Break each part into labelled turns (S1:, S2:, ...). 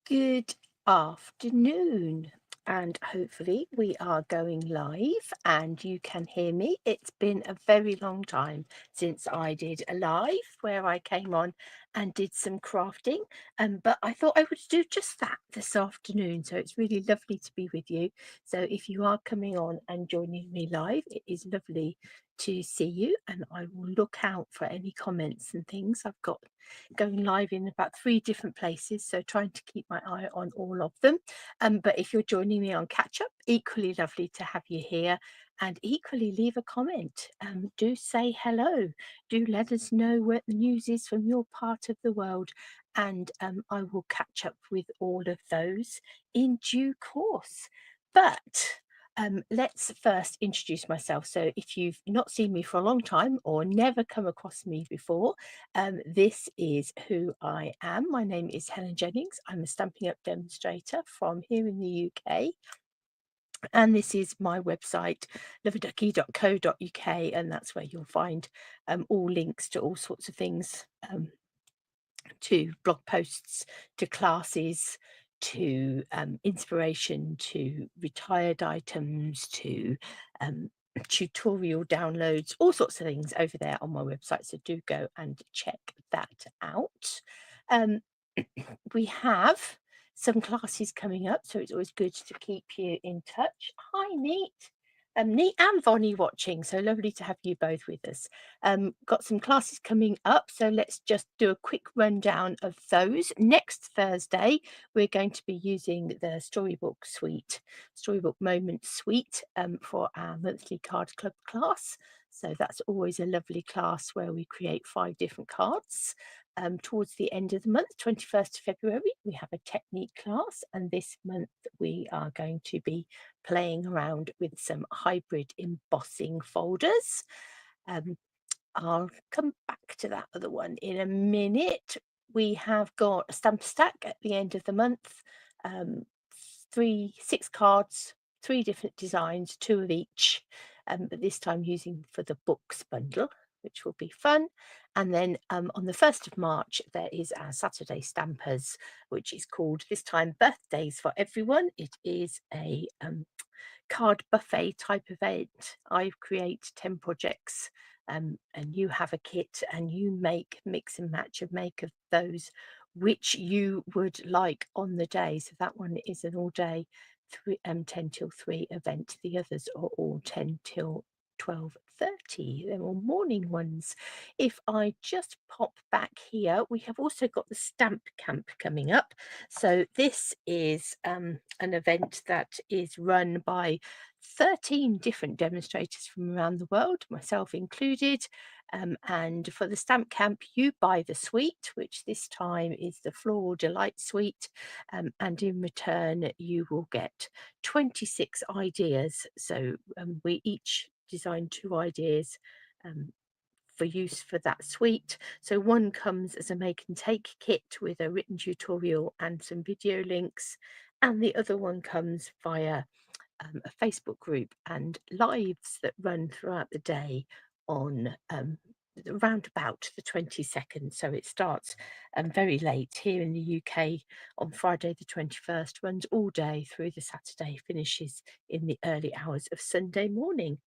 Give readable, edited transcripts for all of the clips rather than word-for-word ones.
S1: Good afternoon, and hopefully we are going live and you can hear me. It's been a very long time since I did a live where I came on and did some crafting, but I thought I would do just that this afternoon. So it's really lovely to be with you. So if you are coming on and joining me live, it is lovely to see you, and I will look out for any comments and things. I've got going live in about 3 different places, so trying to keep my eye on all of them. But if you're joining me on catch up, equally lovely to have you here, and equally leave a comment. Do say hello. Do let us know what the news is from your part of the world, and I will catch up with all of those in due course. But let's first introduce myself. So if you've not seen me for a long time or never come across me before, this is who I am. My name is Helen Jennings. I'm a Stampin' Up demonstrator from here in the UK. And this is my website, Love-a-Duckie.co.uk, and that's where you'll find all links to all sorts of things, to blog posts, to classes, to inspiration, to retired items, to tutorial downloads, all sorts of things over there on my website. So do go and check that out. We have some classes coming up, so it's always good to keep you in touch. Hi, Neat. Neat and Vonnie watching, so lovely to have you both with us. Got some classes coming up, so let's just do a quick rundown of those. Next Thursday, we're going to be using the Storybook Moment Suite, for our monthly card club class. So that's always a lovely class where we create 5 different cards. Towards the end of the month, 21st of February, we have a technique class, and this month we are going to be playing around with some hybrid embossing folders. I'll come back to that other one in a minute. We have got a stamp stack at the end of the month, 6 cards, 3 different designs, 2 of each, but this time using for the books bundle, which will be fun. And then on the 1st of March, there is our Saturday Stampers, which is called this time Birthdays for Everyone. It is a card buffet type event. I create 10 projects, and you have a kit and you mix and match and make of those which you would like on the day. So that one is an all day 10 till 3 event. The others are all 10 till 12:30. They're all morning ones. If I just pop back here, we have also got the Stamp Camp coming up. So this is an event that is run by 13 different demonstrators from around the world, myself included. And for the Stamp Camp, you buy the suite, which this time is the Floral Delight Suite, and in return, you will get 26 ideas. So we each design 2 ideas for use for that suite. So one comes as a make and take kit with a written tutorial and some video links, and the other one comes via a Facebook group and lives that run throughout the day on around about the 22nd. So it starts very late here in the UK on Friday the 21st, runs all day through the Saturday, finishes in the early hours of Sunday morning.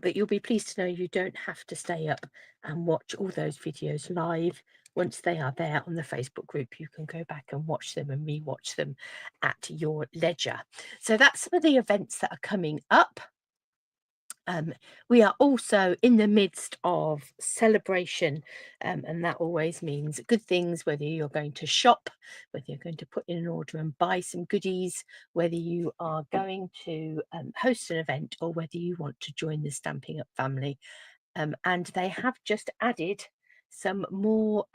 S1: But you'll be pleased to know you don't have to stay up and watch all those videos live. Once they are there on the Facebook group, you can go back and watch them and re-watch them at your leisure. So that's some of the events that are coming up. We are also in the midst of celebration, and that always means good things, whether you're going to shop, whether you're going to put in an order and buy some goodies, whether you are going to host an event, or whether you want to join the Stampin' Up family. And they have just added some more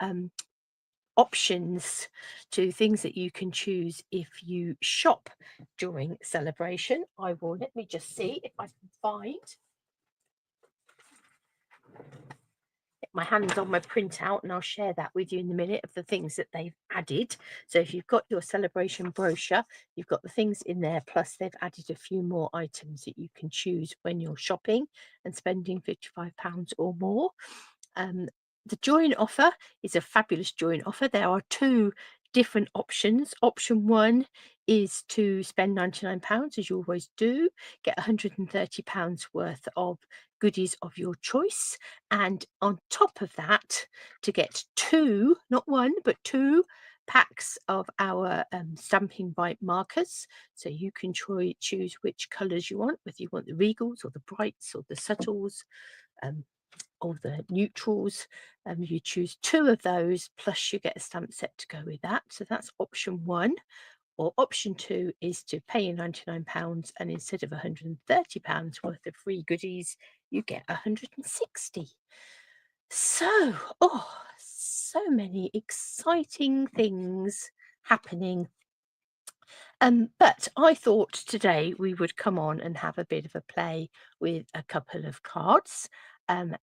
S1: options to things that you can choose if you shop during celebration. Let me just see if I can find my hands on my printout, and I'll share that with you in a minute of the things that they've added. So if you've got your celebration brochure, you've got the things in there, plus they've added a few more items that you can choose when you're shopping and spending £55 or more. The join offer is a fabulous join offer. There are 2 different options. Option one is to spend £99, as you always do, get £130 worth of goodies of your choice, and on top of that, to get two, not one, but two packs of our stamping bite markers, so you can choose which colours you want, whether you want the regals or the brights or the subtles, um, or the neutrals. You choose two of those, plus you get a stamp set to go with that. So that's option one. Or option two is to pay you £99, and instead of £130 worth of free goodies, you get 160. So, so many exciting things happening. But I thought today we would come on and have a bit of a play with a couple of cards. And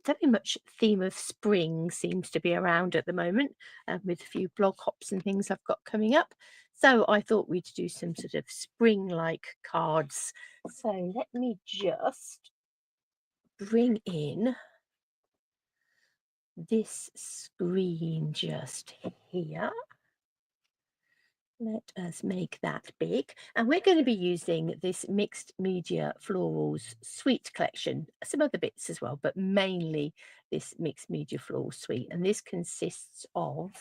S1: very much theme of spring seems to be around at the moment, with a few blog hops and things I've got coming up. So I thought we'd do some sort of spring-like cards. So let me just bring in this screen just here. Let us make that big. And we're going to be using this Mixed Media Florals Suite collection, some other bits as well, but mainly this Mixed Media Floral Suite. And this consists of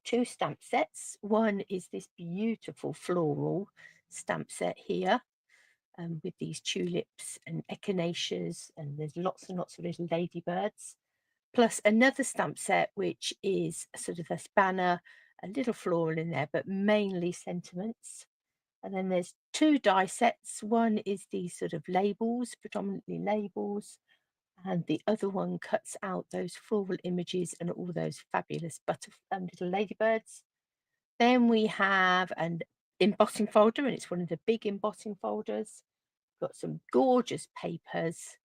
S1: two stamp sets. One is this beautiful floral stamp set here, with these tulips and echinaceas, and there's lots and lots of little ladybirds, plus another stamp set which is sort of a spanner, a little floral in there, but mainly sentiments. And then there's two die sets. One is these sort of labels, predominantly labels, and the other one cuts out those floral images and all those fabulous little ladybirds. Then we have an embossing folder, and it's one of the big embossing folders. Got some gorgeous papers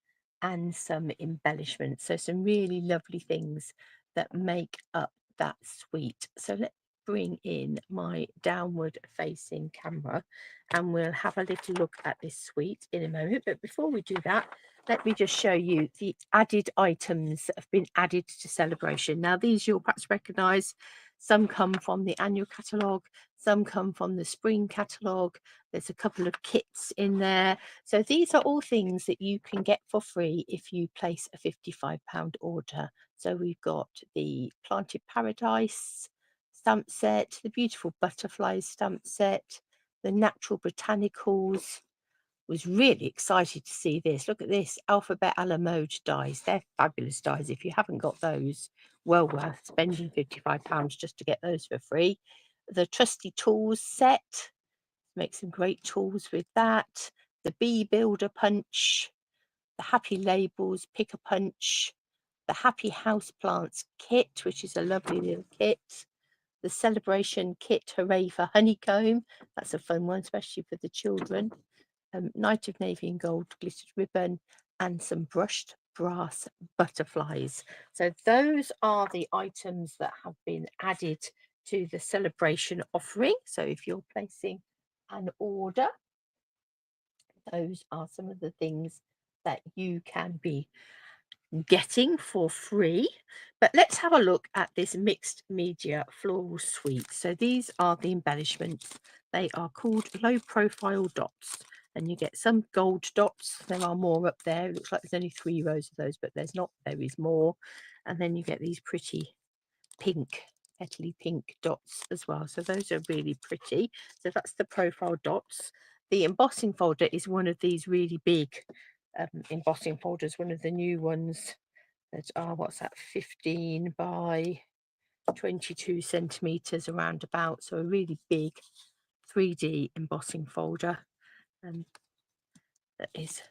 S1: and some embellishments, so some really lovely things that make up that suite. So let's bring in my downward facing camera and we'll have a little look at this suite in a moment. But before we do that, let me just show you the added items that have been added to Celebration. Now, these you'll perhaps recognise. Some come from the annual catalogue, some come from the spring catalogue. There's a couple of kits in there. So these are all things that you can get for free if you place a £55 order. So we've got the Planted Paradise stamp set, the beautiful butterflies stamp set, the natural botanicals. Was really excited to see this. Look at this, alphabet a la mode dies. They're fabulous dies. If you haven't got those, well worth spending £55 just to get those for free. The trusty tools set, make some great tools with that. The bee builder punch, the happy labels pick a punch, the happy houseplants kit, which is a lovely little kit. The celebration kit, hooray for honeycomb. That's a fun one, especially for the children. Night of navy and gold glittered ribbon, and some brushed brass butterflies. So those are the items that have been added to the celebration offering. So if you're placing an order, those are some of the things that you can be getting for free. But let's have a look at this Mixed Media Floral Suite. So these are the embellishments. They are called low profile dots, and you get some gold dots. There are more up there. It looks like there's only 3 rows of those, but there's not. There is more. And then you get these pretty pink, petally pink dots as well. So those are really pretty. So that's the profile dots. The embossing folder is one of these really big embossing folders, one of the new ones that are, what's that, 15 by 22 centimeters around about. So a really big 3D embossing folder. That is,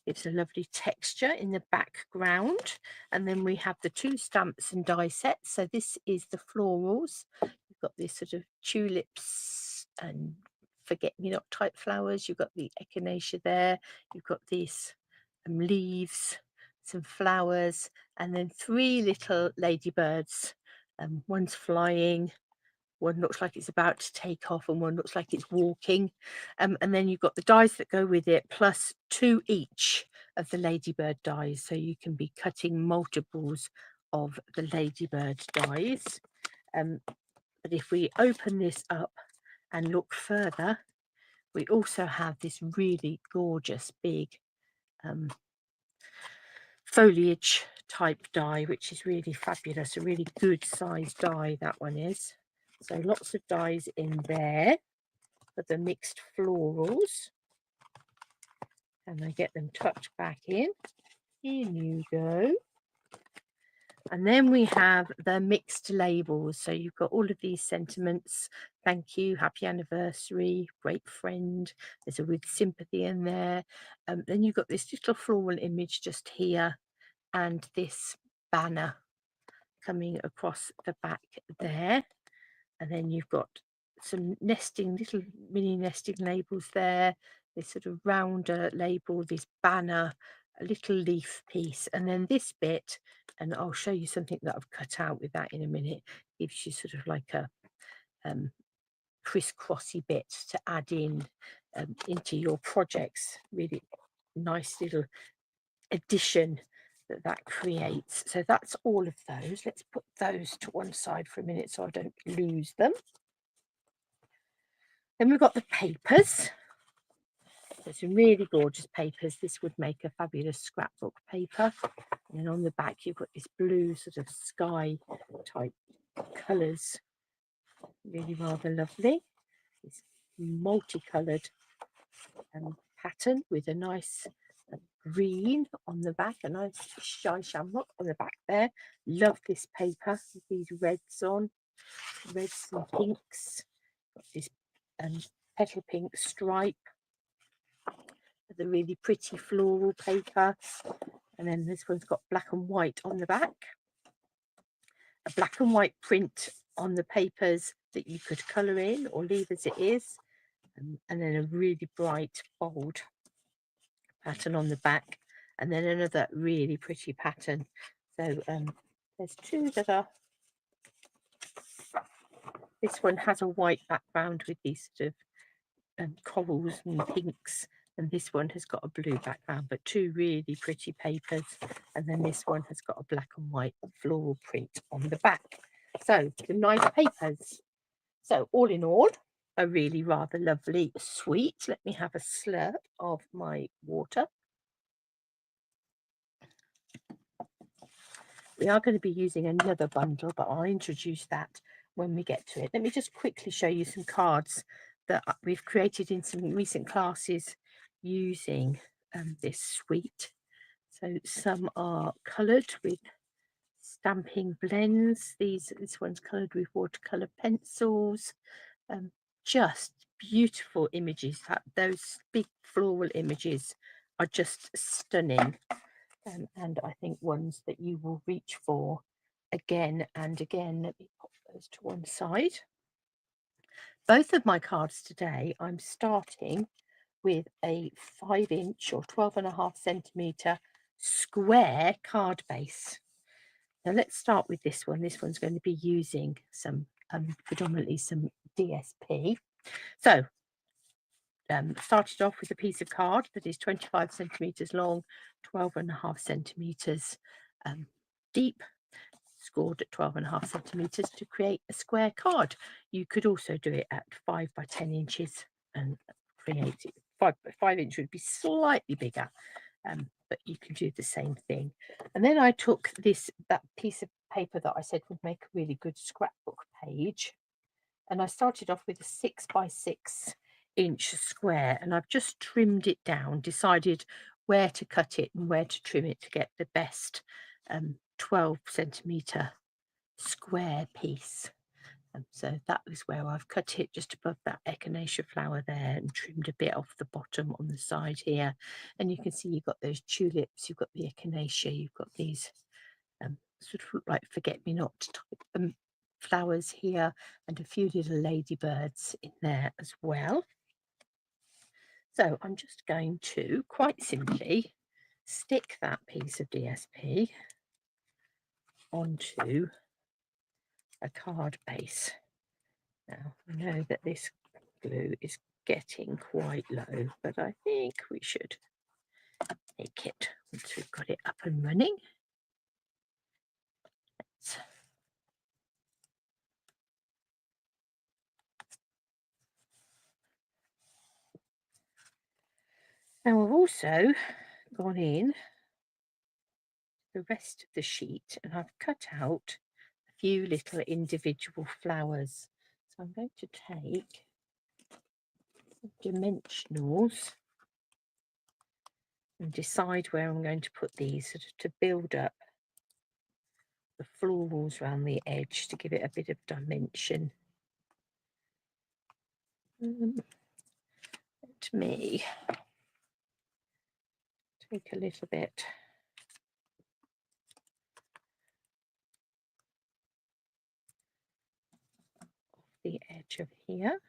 S1: it's a lovely texture in the background. And then we have the 2 stamps and die sets. So this is the florals. You've got this sort of tulips and forget-me-not type flowers. You've got the echinacea there. You've got these leaves, some flowers, and then 3 little ladybirds. One's flying, one looks like it's about to take off, and one looks like it's walking. And then you've got the dies that go with it, plus 2 each of the ladybird dies, so you can be cutting multiples of the ladybird dies. But if we open this up and look further, we also have this really gorgeous big foliage type die, which is really fabulous, a really good size die that one is. So lots of dies in there for the mixed florals, and I get them tucked back in. In you go. And then we have the mixed labels. So you've got all of these sentiments: thank you, happy anniversary, great friend. There's a with sympathy in there. Then you've got this little floral image just here, and this banner coming across the back there. And then you've got some nesting, little mini nesting labels there, this sort of rounder label, this banner, a little leaf piece, and then this bit, and I'll show you something that I've cut out with that in a minute, gives you sort of like a crisscrossy bit to add in into your projects. Really nice little addition that creates. So that's all of those. Let's put those to one side for a minute so I don't lose them. Then we've got the papers. There's some really gorgeous papers. This would make a fabulous scrapbook paper. And then on the back you've got this blue sort of sky type colours. Really rather lovely. This multicoloured pattern with a nice green on the back, a nice shy shamrock on the back there. Love this paper with these reds on, reds and pinks. Got this petal pink stripe, the really pretty floral paper, and then this one's got black and white on the back, a black and white print on the papers that you could colour in or leave as it is, and then a really bright bold pattern on the back, and then another really pretty pattern. So there's two that are, this one has a white background with these sort of corals and pinks, and this one has got a blue background, but two really pretty papers, and then this one has got a black and white floral print on the back. So the nice papers. So all in all, a really rather lovely suite. Let me have a slurp of my water. We are going to be using another bundle, but I'll introduce that when we get to it. Let me just quickly show you some cards that we've created in some recent classes using this suite. So some are coloured with stamping blends. This one's coloured with watercolour pencils. Just beautiful images. Those big floral images are just stunning. And I think ones that you will reach for again and again. Let me pop those to one side. Both of my cards today, I'm starting with a 5-inch or 12.5 centimetre square card base. Now let's start with this one. This one's going to be using some predominantly some DSP. So started off with a piece of card that is 25 centimetres long, 12.5 centimetres deep, scored at 12.5 centimetres to create a square card. You could also do it at 5 by 10 inches and create it. 5 by 5 inch would be slightly bigger, but you can do the same thing. And then I took that piece of paper that I said would make a really good scrapbook page, and I started off with a 6 by 6 inch square, and I've just trimmed it down, decided where to cut it and where to trim it to get the best 12 centimetre square piece. So that was where I've cut it, just above that echinacea flower there, and trimmed a bit off the bottom on the side here. And you can see you've got those tulips, you've got the echinacea, you've got these sort of like forget-me-not type flowers here, and a few little ladybirds in there as well. So I'm just going to quite simply stick that piece of DSP onto a card base. Now I know that this glue is getting quite low, but I think we should make it once we've got it up and running. Now I've also gone in the rest of the sheet and I've cut out a few little individual flowers. So I'm going to take dimensionals and decide where I'm going to put these to build up the florals around the edge to give it a bit of dimension. Let me take a little bit off the edge of here.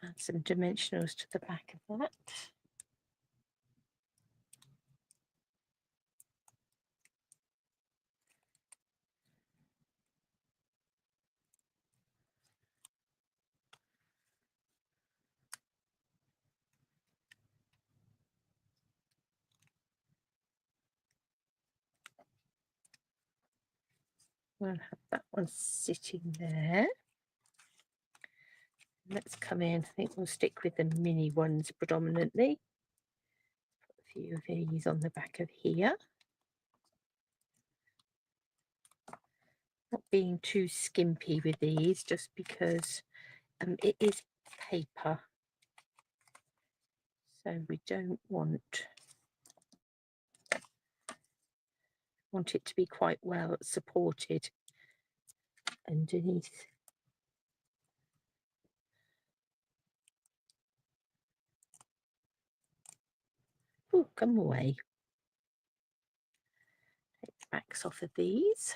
S1: Add some dimensionals to the back of that. We'll have that one sitting there. Let's come in. I think we'll stick with the mini ones predominantly. Put a few of these on the back of here. Not being too skimpy with these, just because it is paper, so we don't want it to be quite well supported underneath. Oh, come away. Take the backs off of these.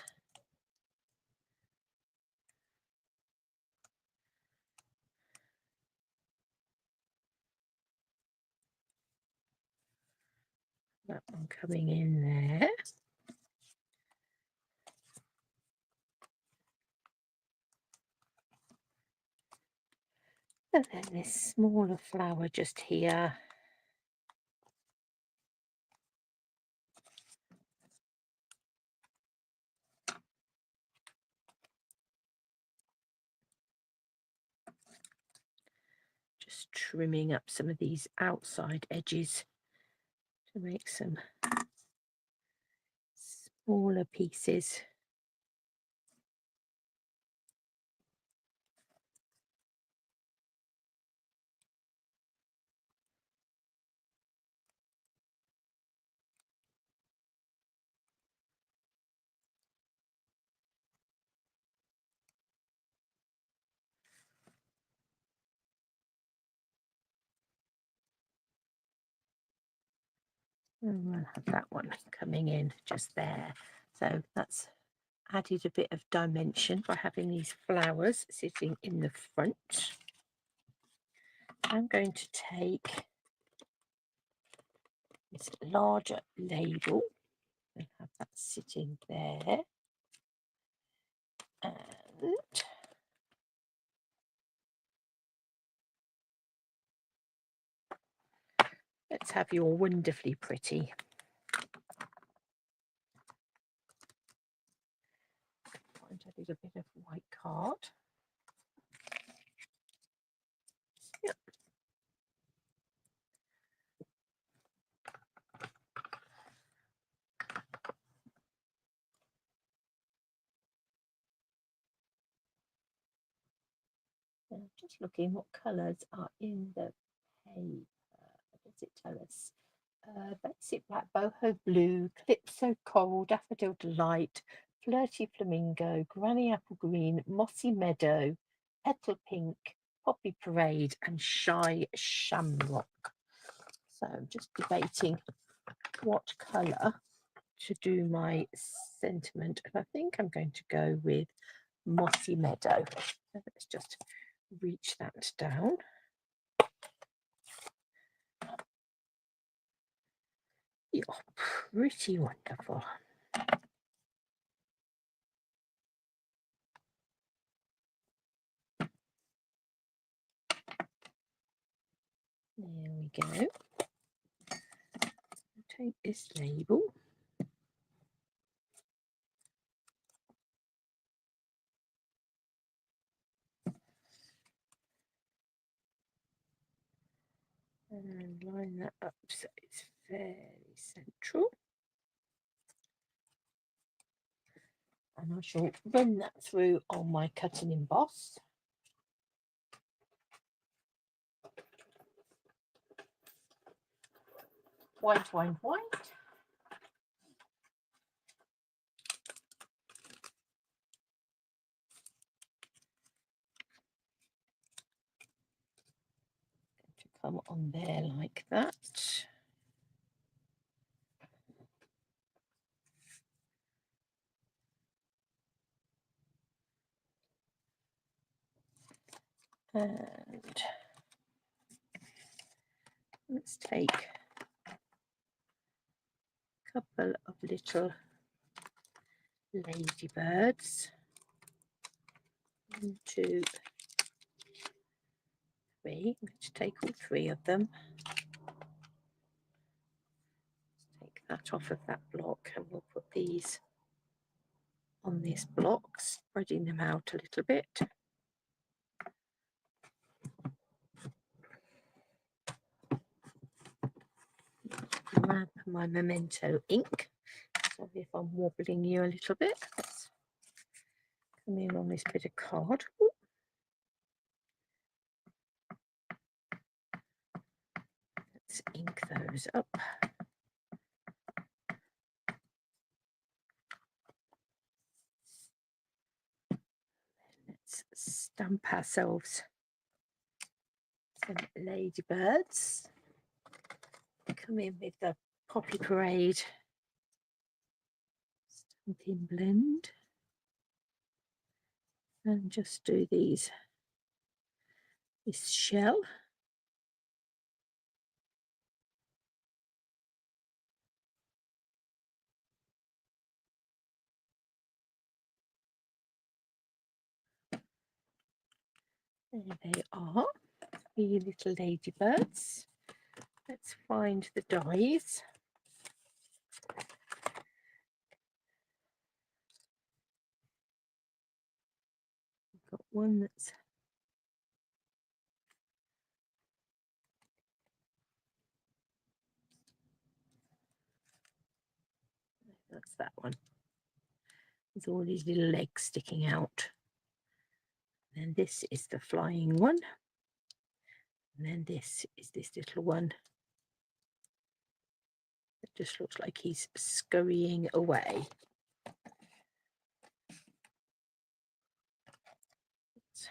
S1: That one coming in there. And then this smaller flower just here. Just trimming up some of these outside edges to make some smaller pieces. And we'll have that one coming in just there. So that's added a bit of dimension by having these flowers sitting in the front. I'm going to take this larger label and have that sitting there. And let's have your wonderfully pretty. Find a little bit of white card. Yep. Just looking what colours are in the paper. What does it tell us? Basic black, boho blue, calypso coral, daffodil delight, flirty flamingo, granny apple green, mossy meadow, petal pink, poppy parade, and shy shamrock. So I'm just debating what colour to do my sentiment, and I think I'm going to go with mossy meadow. So let's just reach that down. You're pretty wonderful. There we go. Take this label and line that up so it's fairly central. And I shall run that through on my cut and emboss. White, white, white. To come on there like that. And let's take a couple of little ladybirds. 1, 2, 3. I'm going to take all 3 of them. Take that off of that block and we'll put these on this block, spreading them out a little bit. Grab my Memento ink. Sorry if I'm wobbling you a little bit. Let's come in on this bit of card. Ooh. Let's ink those up. Let's stamp ourselves some ladybirds. Come in with the Poppy Parade stamping blend and just do this shell. There they are, 3 little ladybirds. Let's find the dies. I've got one that's that one. With all these little legs sticking out. And then this is the flying one. And then this is this little one. It just looks like he's scurrying away. Let's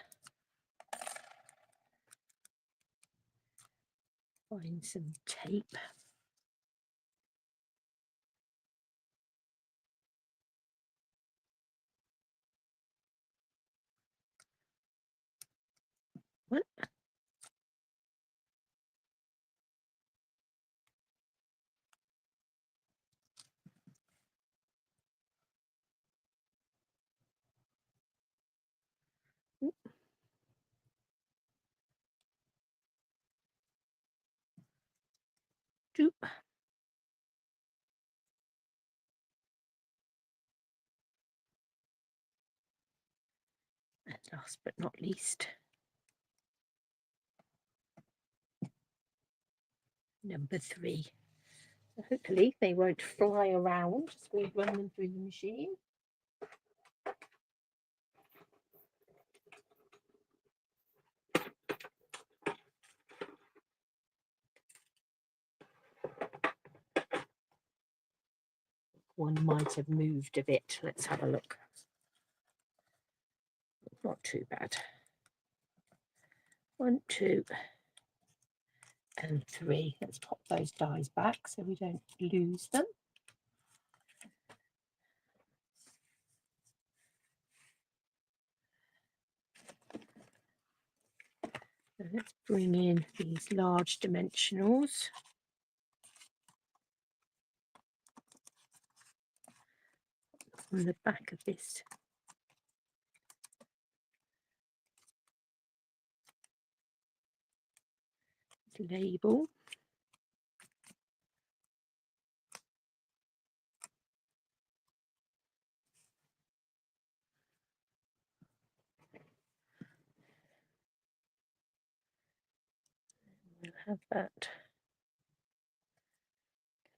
S1: find some tape. What? Doop. And last but not least, number 3. Hopefully they won't fly around as we run them through the machine. One might have moved a bit. Let's have a look. Not too bad. 1, 2, and 3. Let's pop those dies back so we don't lose them. So let's bring in these large dimensionals. On the back of this label. We'll have that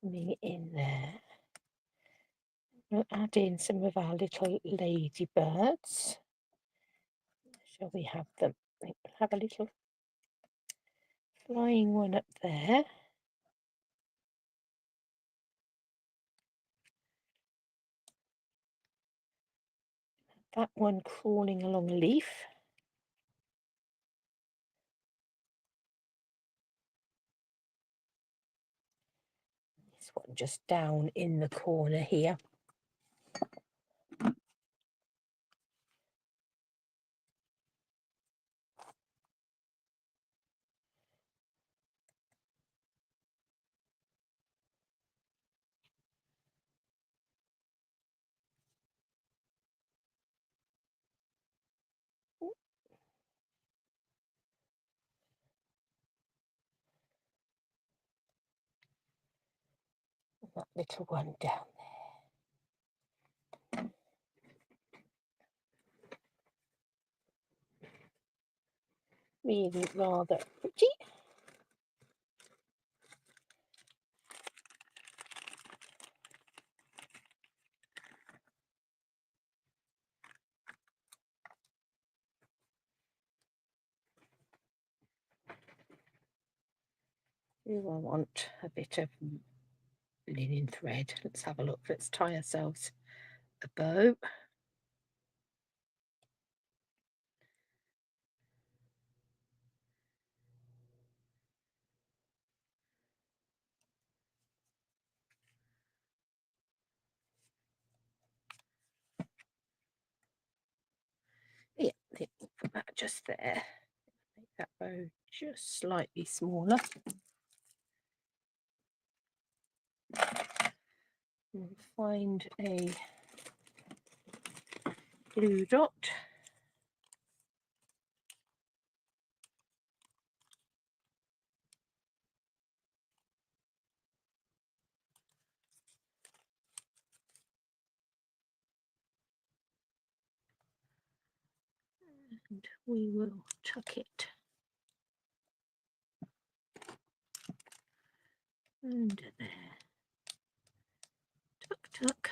S1: coming in there. We'll add in some of our little ladybirds. Shall we have them? We'll have a little flying one up there. That one crawling along a leaf. This one just down in the corner here. That little one down there. Really rather pretty. We will want a bit of linen thread. Let's have a look. Let's tie ourselves a bow. Yeah, we'll put that just there. Make that bow just slightly smaller. We'll find a glue dot. And we will tuck it under there. Tuck, tuck.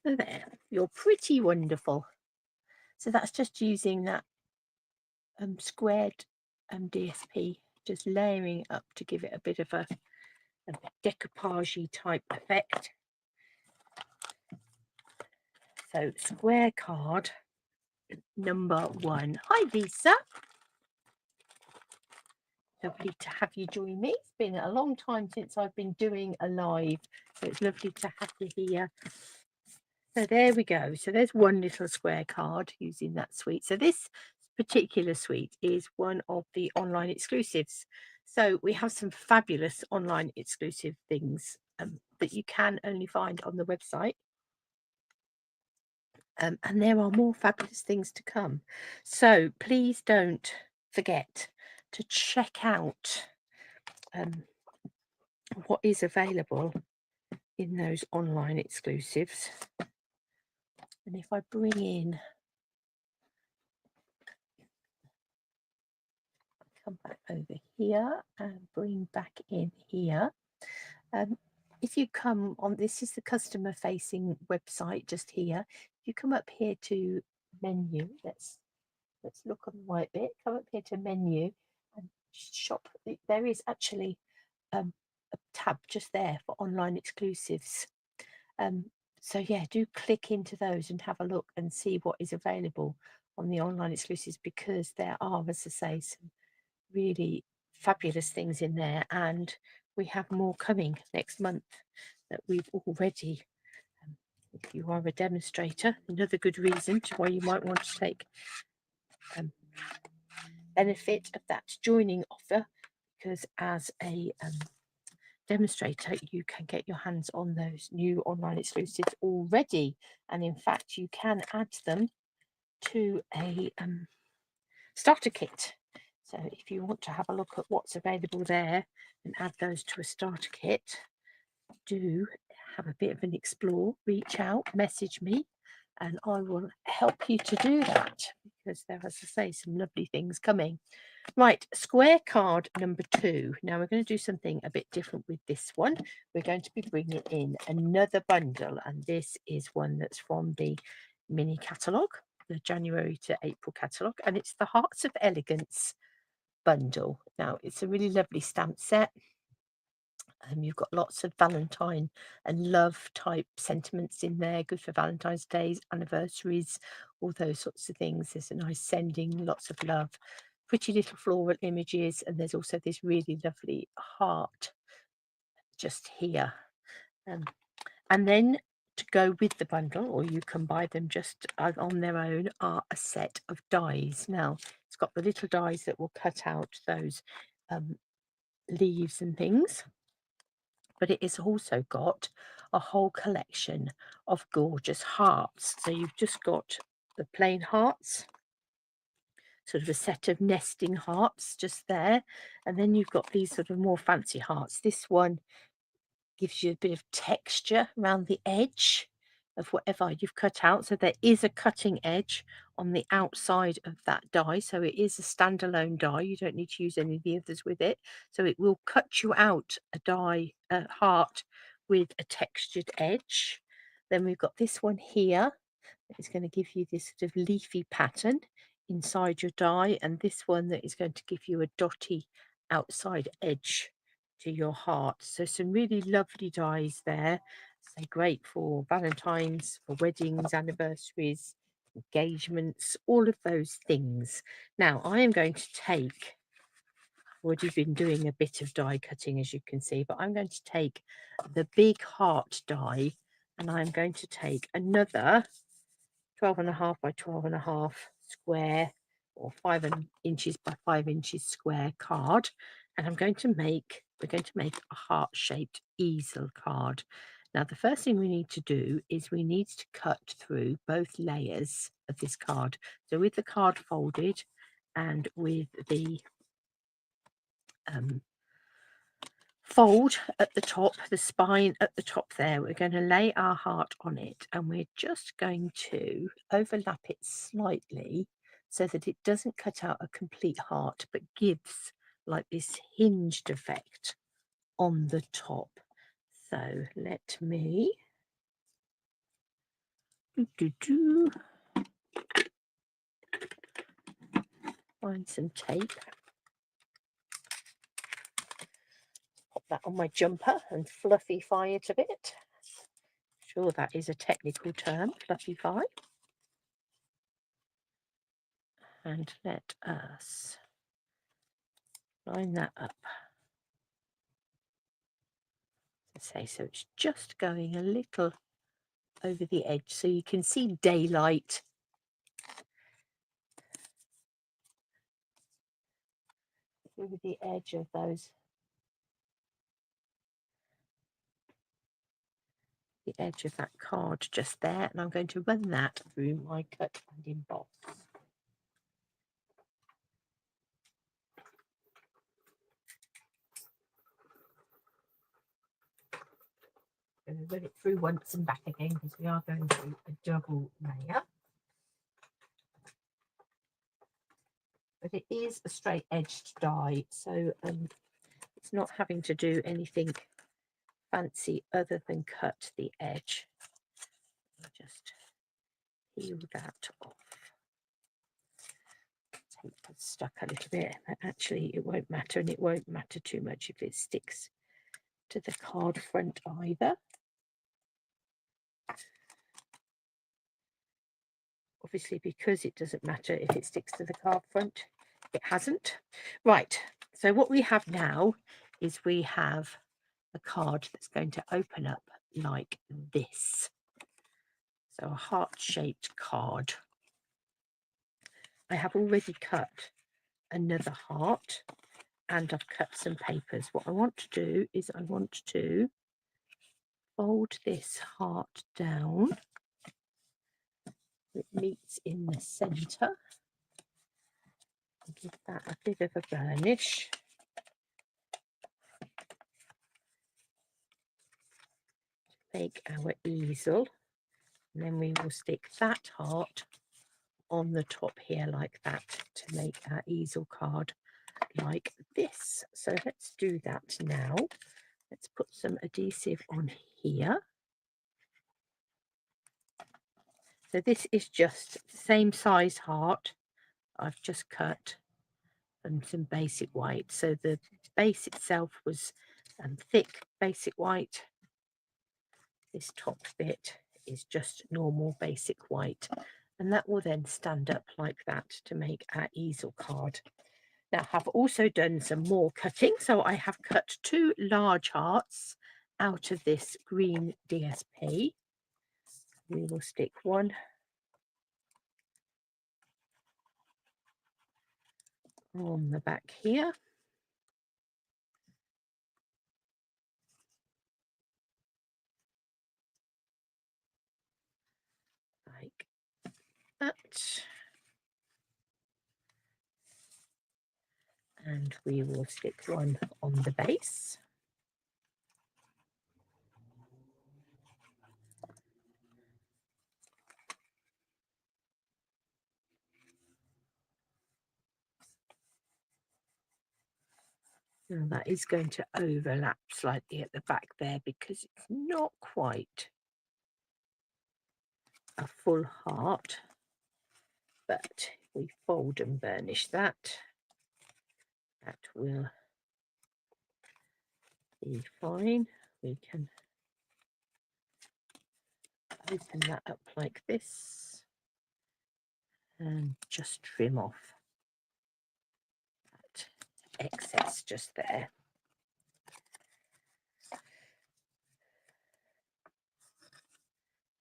S1: So there, you're pretty wonderful. So that's just using that squared DSP, just layering it up to give it a bit of a decoupage type effect. So square card number 1. Hi Lisa. Lovely to have you join me. It's been a long time since I've been doing a live, so it's lovely to have you here. So there we go. So there's one little square card using that suite. So this particular suite is one of the online exclusives. So we have some fabulous online exclusive things that you can only find on the website. And there are more fabulous things to come. So please don't forget to check out what is available in those online exclusives. And if I bring in, come back over here and bring back in here. If you come on, this is the customer facing website just here. If you come up here to menu, let's look on the white bit, come up here to menu and shop. There is actually a tab just there for online exclusives. So yeah, do click into those and have a look and see what is available on the online exclusives, because there are, as I say, some really fabulous things in there, and we have more coming next month that we've already, if you are a demonstrator, another good reason to why you might want to take benefit of that joining offer, because as a demonstrator you can get your hands on those new online exclusives already, and in fact you can add them to a starter kit. So if you want to have a look at what's available there and add those to a starter kit, do have a bit of an explore, reach out, message me, and I will help you to do that, because there, as I say, some lovely things coming. Right, square card number 2. Now we're going to do something a bit different with this one. We're going to be bringing in another bundle, and this is one that's from the mini catalogue, the January to April catalogue, and it's the Hearts of Elegance bundle. Now it's a really lovely stamp set. You've got lots of Valentine and love type sentiments in there, good for Valentine's Days, anniversaries, all those sorts of things. There's a nice sending, lots of love, pretty little floral images, and there's also this really lovely heart just here. And then to go with the bundle, or you can buy them just on their own, are a set of dies. Now, it's got the little dies that will cut out those leaves and things, but it has also got a whole collection of gorgeous hearts. So you've just got the plain hearts, sort of a set of nesting hearts just there, and then you've got these sort of more fancy hearts. This one gives you a bit of texture around the edge of whatever you've cut out. So there is a cutting edge on the outside of that die. So it is a standalone die. You don't need to use any of the others with it. So it will cut you out a die, a heart with a textured edge. Then we've got this one here. It's going to give you this sort of leafy pattern inside your die, and this one that is going to give you a dotty outside edge to your heart. So some really lovely dies there. So great for Valentine's, for weddings, anniversaries, engagements, all of those things. Now I am going to take, I've already been doing a bit of die cutting, as you can see, but I'm going to take the big heart die, and I'm going to take another 12.5 by 12.5 square, or 5 inches by 5 inches square card, and we're going to make a heart-shaped easel card. Now the first thing we need to do is we need to cut through both layers of this card. So with the card folded and with the fold at the top, the spine at the top there, we're going to lay our heart on it, and we're just going to overlap it slightly so that it doesn't cut out a complete heart but gives like this hinged effect on the top. So let me find some tape, pop that on my jumper and fluffify it a bit. Sure, that is a technical term, fluffify. And let us line that up. So it's just going a little over the edge so you can see daylight. Over the edge of those, the edge of that card just there, and I'm going to run that through my cut and emboss. I'm going to run it through once and back again because we are going to do a double layer. But it is a straight edged die, so it's not having to do anything fancy other than cut the edge. Just peel that off. Tape has stuck a little bit, but actually it won't matter, and it won't matter too much if it sticks to the card front either. Obviously, because it doesn't matter if it sticks to the card front, it hasn't. Right, so what we have now is we have a card that's going to open up like this. So a heart-shaped card. I have already cut another heart, and I've cut some papers. What I want to do is I want to fold this heart down. It meets in the center. give that a bit of a burnish. Make our easel, and then we will stick that heart on the top here like that to make our easel card like this. So let's do that now. Let's put some adhesive on here. So this is just the same size heart. I've just cut and some basic white. So the base itself was thick basic white. This top bit is just normal basic white, and that will then stand up like that to make our easel card. Now I've also done some more cutting, so I have cut 2 large hearts out of this green DSP. We will stick one on the back here, like that, and we will stick one on the base. Now that is going to overlap slightly at the back there because it's not quite a full heart, but if we fold and burnish that, that will be fine. We can open that up like this and just trim off that excess just there.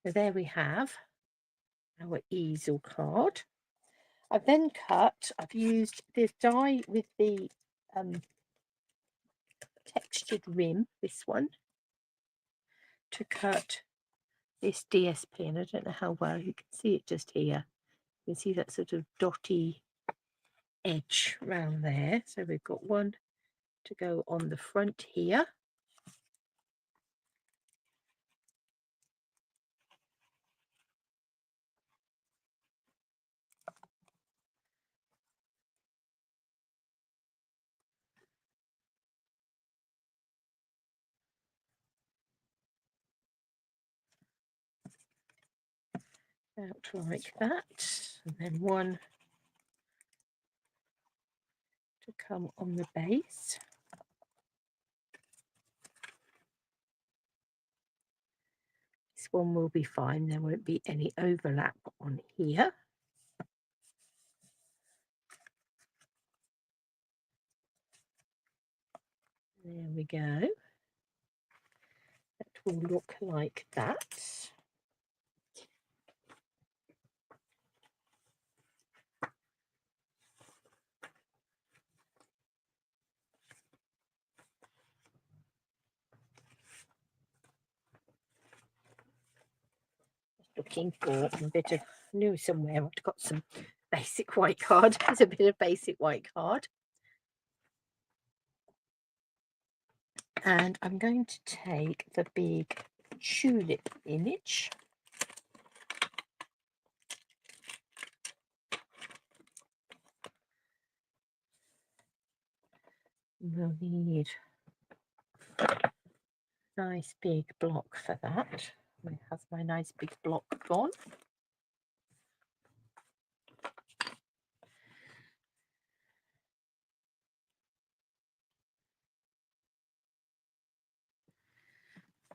S1: So there we have our easel card. I've then I've used the die with the textured rim, this one, to cut this DSP, and I don't know how well you can see it just here. You can see that sort of dotty edge round there. So we've got one to go on the front here. Out like that, and then one to come on the base. This one will be fine, there won't be any overlap on here. There we go. That will look like that. Looking for a bit of, I knew somewhere I've got some basic white card. There's a bit of basic white card. And I'm going to take the big tulip image. We'll need a nice big block for that. I have my nice big block gone.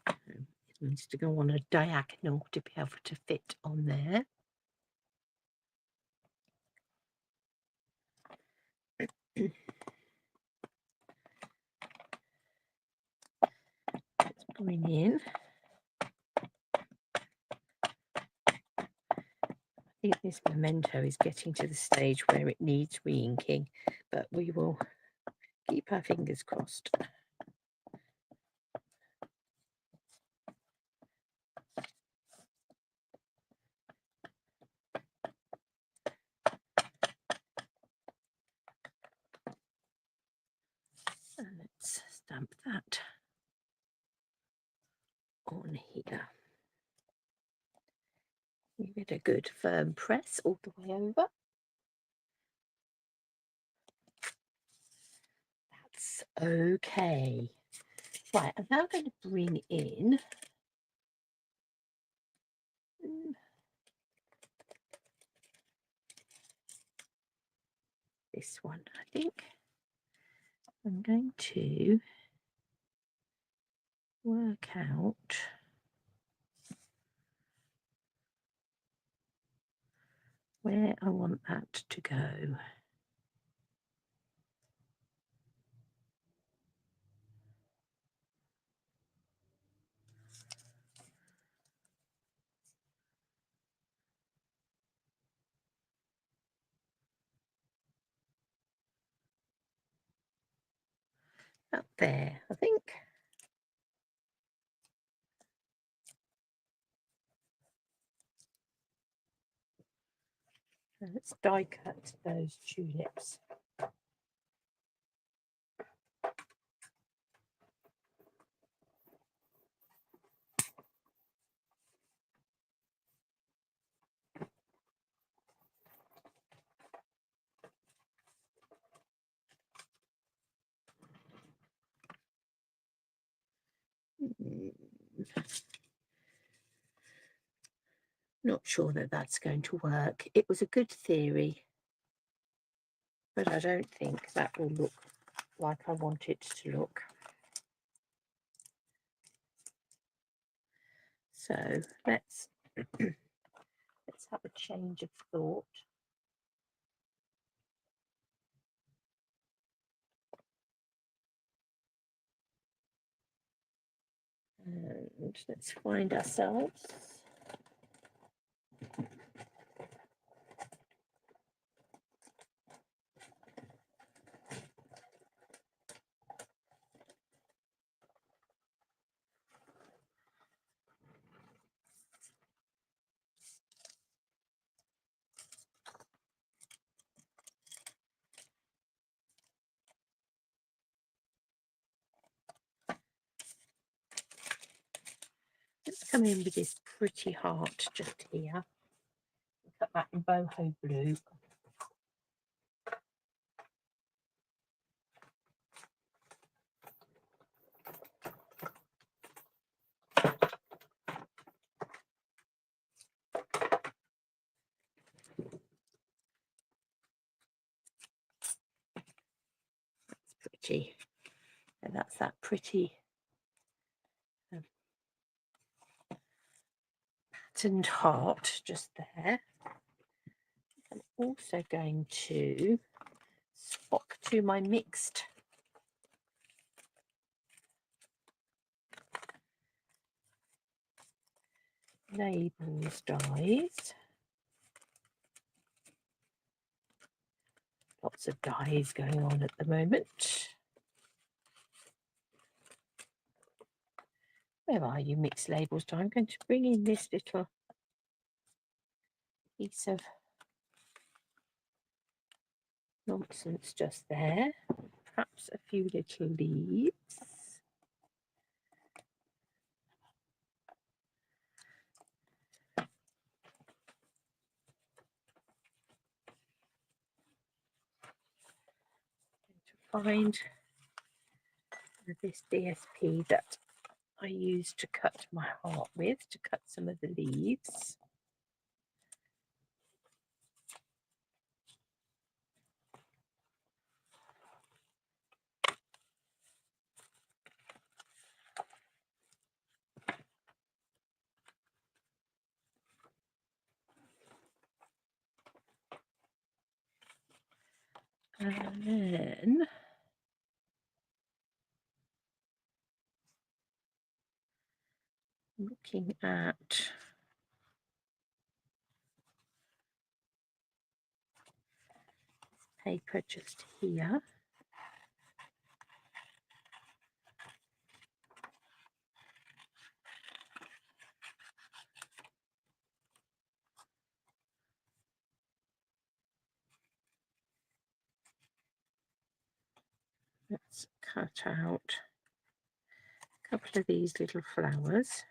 S1: It needs to go on a diagonal to be able to fit on there. Let's bring in. I think this memento is getting to the stage where it needs re-inking, but we will keep our fingers crossed. stamp that on here. Give it a good firm press all the way over. That's okay. Right, I'm now going to bring in this one. I think I'm going to work out where I want that to go. Up there, I think. Let's die cut those tulips. Not sure that that's going to work. It was a good theory, but I don't think that will look like I want it to look. So let's have a change of thought. And let's find ourselves let's come in with this pretty heart just here. Cut that in boho blue. That's pretty. And that's that pretty patterned heart just there. I'm also going to swap to my mixed labels dies. Lots of dyes going on at the moment. Where are you, mixed labels dye? I'm going to bring in this little piece of nonsense just there. Perhaps a few little leaves. Find this DSP that I used to cut my heart with, to cut some of the leaves. And then looking at paper just here. Let's cut out a couple of these little flowers.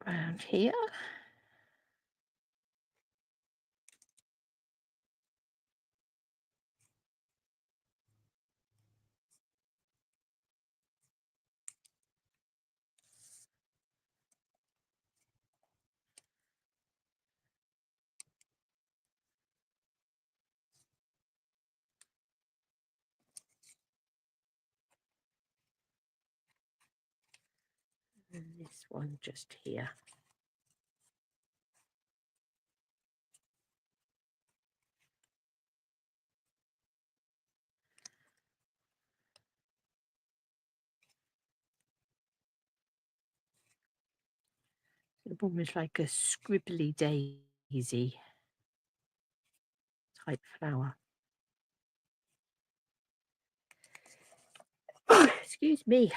S1: Around here. And this one just here. Almost like a scribbly daisy type flower. Excuse me.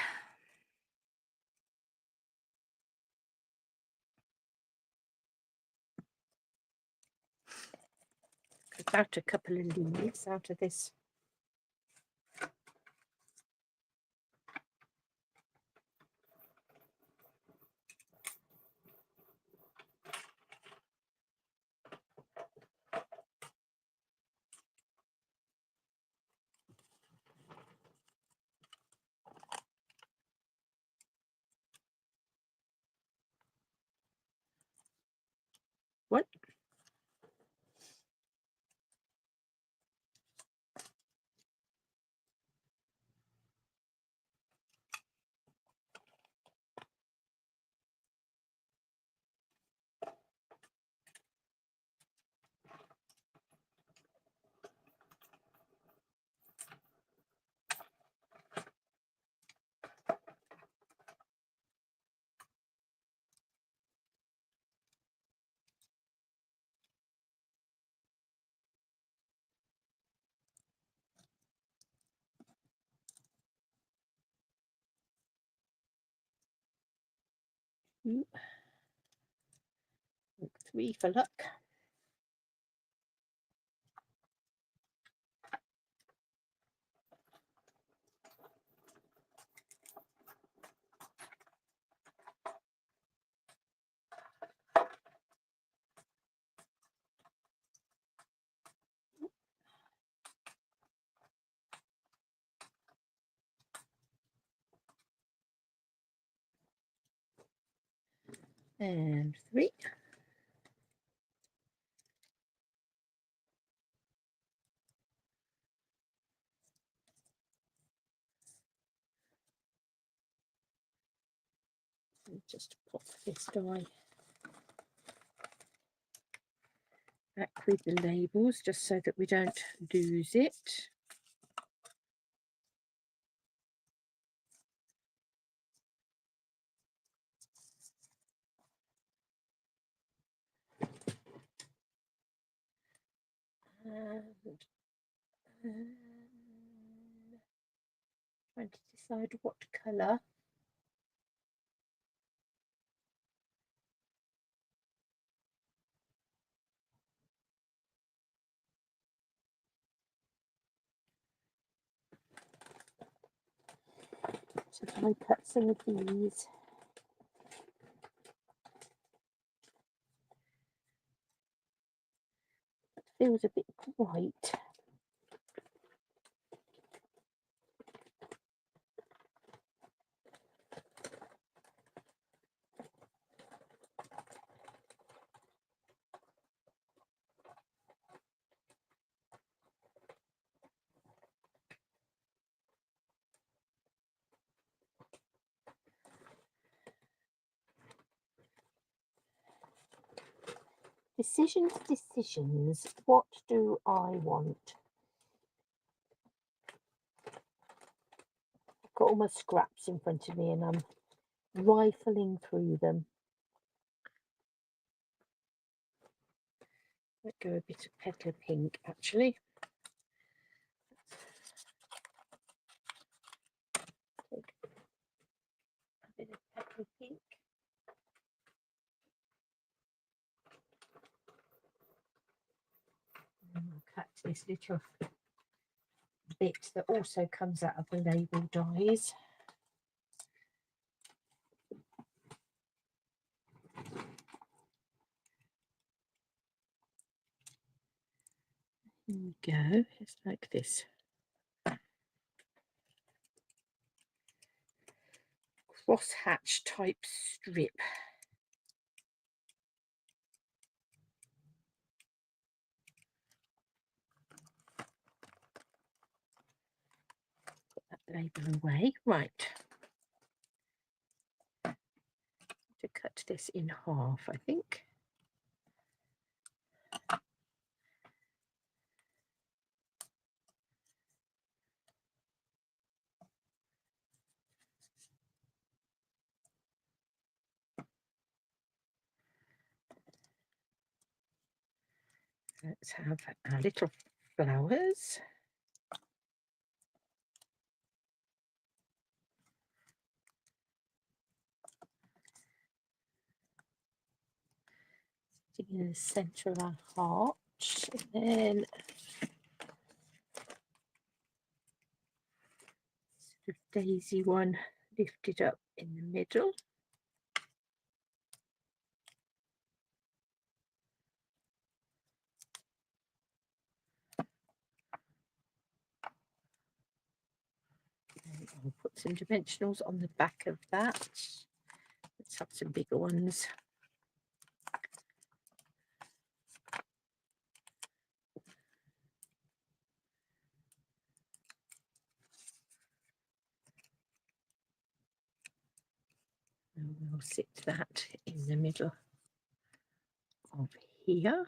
S1: Cut out a couple of leaves out of this. What? Ooh. 3 for luck. And 3. Just pop this die back with the labels just so that we don't lose it. And trying to decide what colour. So I cut some of these. It feels a bit white. Decisions. What do I want? got all my scraps in front of me and I'm rifling through them. Let go a bit of petal pink actually. Take a bit of petal pink. And I'll cut this little bit that also comes out of the label dies. Here we go, it's like this. Crosshatch type strip. Put that label away. Right. To cut this in half, I think. Let's have our little flowers. Sitting in the centre of our heart, and then sort of daisy one lifted up in the middle. And I'll put some dimensionals on the back of that. Let's have some bigger ones. And we'll sit that in the middle of here.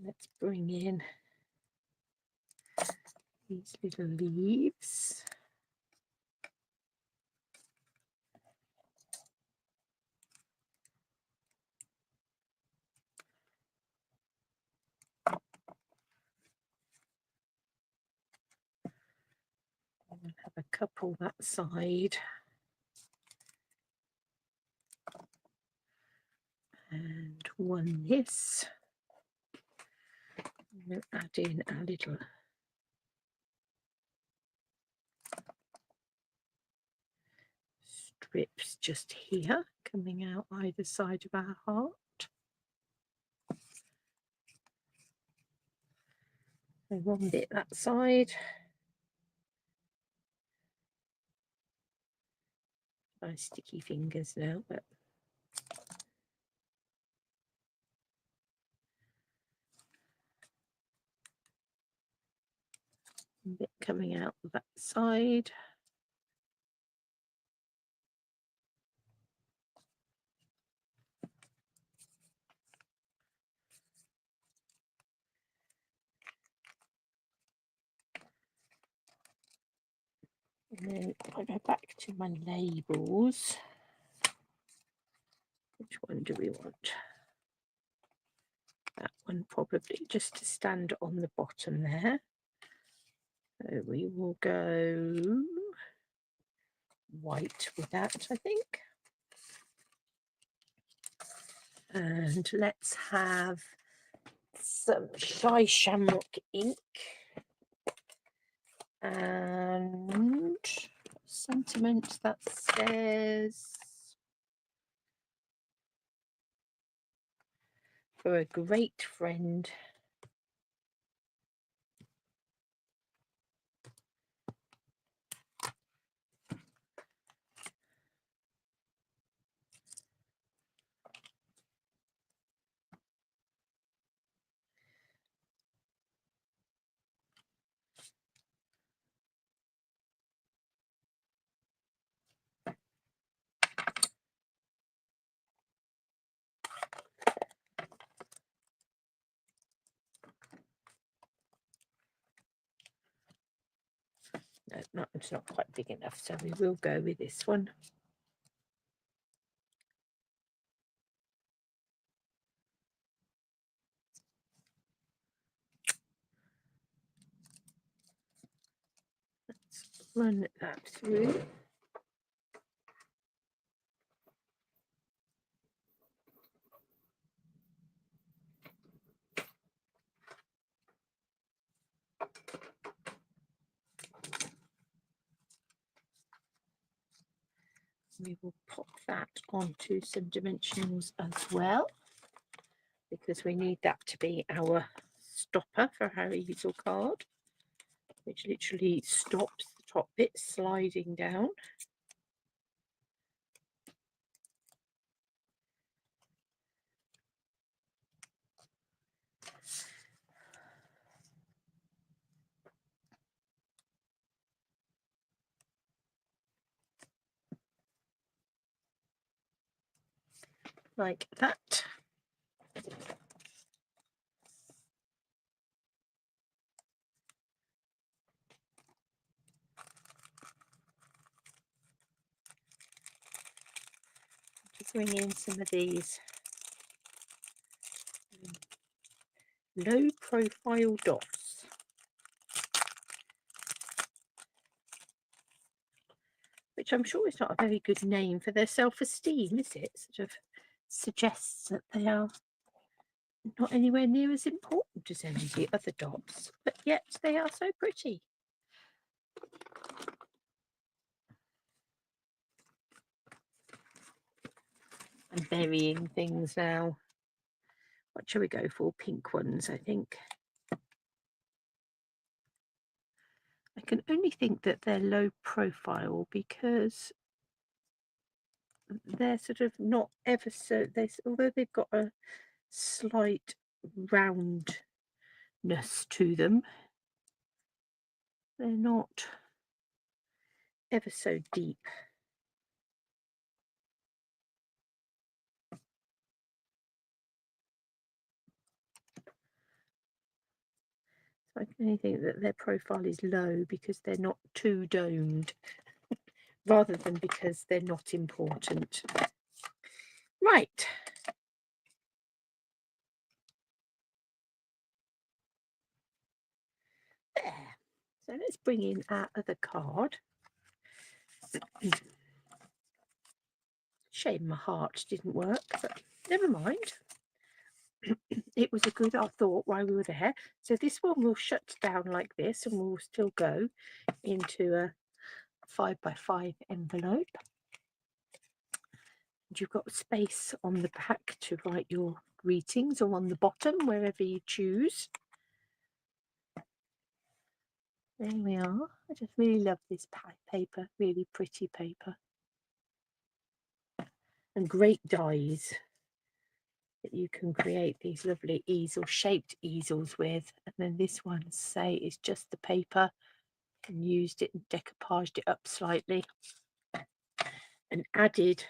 S1: Let's bring in these little leaves. We'll have a couple that side. And one this. We'll add in a little strips just here, coming out either side of our heart. So one bit that side. My sticky fingers now, but a bit coming out that side. And then if I go back to my labels, which one do we want? That one probably, just to stand on the bottom there. So we will go white with that, I think. And let's have some Shy Shamrock ink and sentiment that says, for a great friend. No, it's not quite big enough, so we will go with this one. Let's run that through. We will pop that onto some dimensionals as well, because we need that to be our stopper for our easel card, which literally stops the top bit sliding down. Like that. Just bring in some of these low profile dots. Which I'm sure is not a very good name for their self-esteem, is it? Sort of suggests that they are not anywhere near as important as any of the other dots, but yet they are so pretty. I'm burying things now. What shall we go for? Pink ones, I think. I can only think that they're low profile because they're sort of not ever so, although they've got a slight roundness to them, they're not ever so deep. So I can only think that their profile is low because they're not too domed, rather than because they're not important. Right. There. So let's bring in our other card. Shame my heart didn't work, but never mind. It was a good thought while we were there. So this one will shut down like this and will still go into a 5x5 envelope. And you've got space on the back to write your greetings, or on the bottom, wherever you choose. There we are. I just really love this paper, really pretty paper. And great dies that you can create these lovely easel-shaped easels with. And then this one, say, is just the paper, and used it and decoupaged it up slightly and added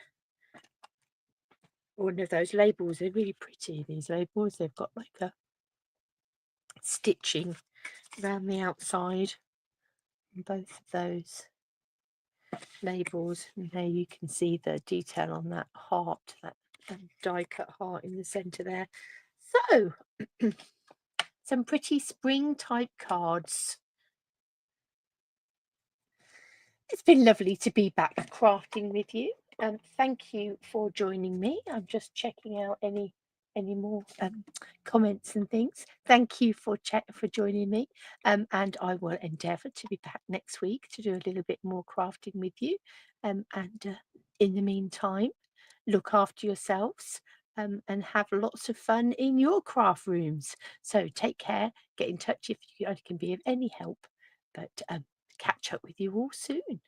S1: one of those labels. They're really pretty, these labels. They've got like a stitching around the outside on both of those labels, and there you can see the detail on that heart, that die cut heart in the center there. So some pretty spring type cards. It's been lovely to be back crafting with you. Thank you for joining me. I'm just checking out any more comments and things. Thank you for joining me, and I will endeavour to be back next week to do a little bit more crafting with you. And in the meantime, look after yourselves, and have lots of fun in your craft rooms. So take care. Get in touch if I can be of any help. But catch up with you all soon.